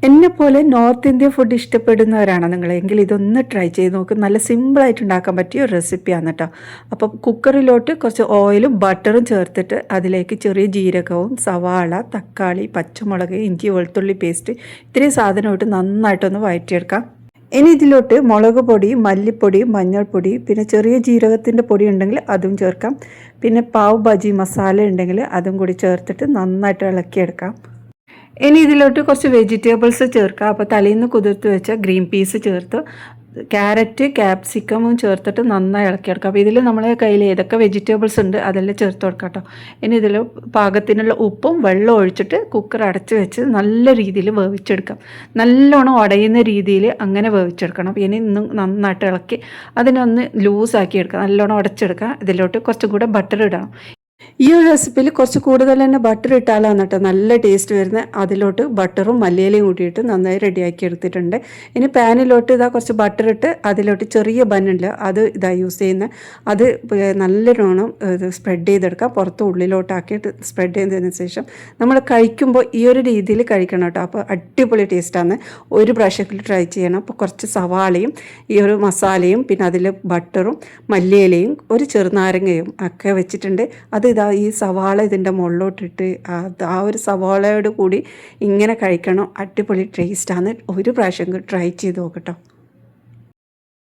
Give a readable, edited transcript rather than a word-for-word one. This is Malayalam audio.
എന്നെപ്പോലെ നോർത്ത് ഇന്ത്യൻ ഫുഡ് ഇഷ്ടപ്പെടുന്നവരാണോ നിങ്ങളെങ്കിൽ ഇതൊന്ന് ട്രൈ ചെയ്ത് നോക്ക്. നല്ല സിമ്പിളായിട്ട് ഉണ്ടാക്കാൻ പറ്റിയ ഒരു റെസിപ്പിയാണ് കേട്ടോ. അപ്പോൾ കുക്കറിലോട്ട് കുറച്ച് ഓയിലും ബട്ടറും ചേർത്തിട്ട് അതിലേക്ക് ചെറിയ ജീരകവും സവാള, തക്കാളി, പച്ചമുളക്, ഇഞ്ചി, വെളുത്തുള്ളി പേസ്റ്റ് ഇത്രയും സാധനം ഇട്ട് നന്നായിട്ടൊന്ന് വഴറ്റിയെടുക്കാം. ഇനി ഇതിലോട്ട് മുളക് പൊടി, മല്ലിപ്പൊടി, മഞ്ഞൾപ്പൊടി, പിന്നെ ചെറിയ ജീരകത്തിൻ്റെ പൊടി ഉണ്ടെങ്കിൽ അതും ചേർക്കാം. പിന്നെ പാവ് ഭാജി മസാല ഉണ്ടെങ്കിൽ അതും കൂടി ചേർത്തിട്ട് നന്നായിട്ട് ഇളക്കിയെടുക്കാം. ഇനി ഇതിലോട്ട് കുറച്ച് വെജിറ്റബിൾസ് ചേർക്കുക. അപ്പോൾ തലേന്ന് കുതിർത്ത് വെച്ച ഗ്രീൻ പീസ് ചേർത്ത് ക്യാരറ്റ്, ക്യാപ്സിക്കമും ചേർത്തിട്ട് നന്നായി ഇളക്കിയെടുക്കുക. അപ്പോൾ ഇതിൽ നമ്മളെ കയ്യിൽ ഏതൊക്കെ വെജിറ്റബിൾസ് ഉണ്ട് അതെല്ലാം ചേർത്ത് കൊടുക്കാം കേട്ടോ. ഇനി ഇതിൽ പാകത്തിനുള്ള ഉപ്പും വെള്ളം ഒഴിച്ചിട്ട് കുക്കർ അടച്ച് വെച്ച് നല്ല രീതിയിൽ വേവിച്ചെടുക്കാം. നല്ലോണം ഉടയുന്ന രീതിയിൽ അങ്ങനെ വേവിച്ചെടുക്കണം. ഇനി നന്നായിട്ട് ഇളക്കി അതിനൊന്ന് ലൂസാക്കി എടുക്കുക, നല്ലോണം ഉടച്ചെടുക്കുക. ഇതിലോട്ട് കുറച്ചും കൂടെ ബട്ടർ ഇടണം. ഈ ഒരു റെസിപ്പിയിൽ കുറച്ച് കൂടുതൽ തന്നെ ബട്ടർ ഇട്ടാലാണ് കേട്ടോ നല്ല ടേസ്റ്റ് വരുന്നത്. അതിലോട്ട് ബട്ടറും മല്ലിയിലയും കൂട്ടിയിട്ട് നന്നായി റെഡിയാക്കി എടുത്തിട്ടുണ്ട്. ഇനി പാനിലോട്ട് ഇതാ കുറച്ച് ബട്ടർ ഇട്ട് അതിലോട്ട് ചെറിയ ബന്നുണ്ട്, അത് ഇതാ യൂസ് ചെയ്യുന്നത്. അത് നല്ലോണം സ്പ്രെഡ് ചെയ്തെടുക്കാം. പുറത്ത് ഉള്ളിലോട്ടാക്കിയിട്ട് സ്പ്രെഡ് ചെയ്തതിന് ശേഷം നമ്മൾ കഴിക്കുമ്പോൾ ഈ ഒരു രീതിയിൽ കഴിക്കണം കേട്ടോ. അപ്പോൾ അടിപൊളി ടേസ്റ്റാണ്. ഒരു പ്രാവശ്യത്തിൽ ട്രൈ ചെയ്യണം. അപ്പോൾ കുറച്ച് സവാളയും ഈ ഒരു മസാലയും പിന്നെ അതിൽ ബട്ടറും മല്ലിയിലയും ഒരു ചെറുനാരങ്ങയും ഒക്കെ വെച്ചിട്ടുണ്ട്. അത് ഇതാ ഈ സവാള ഇതിൻ്റെ മുകളിലോട്ടിട്ട് ആ ഒരു സവാളയോട് കൂടി ഇങ്ങനെ കഴിക്കണം. അടിപൊളി ടേസ്റ്റാണ്. ഒരു പ്രാവശ്യം ട്രൈ ചെയ്ത് നോക്കട്ടോ.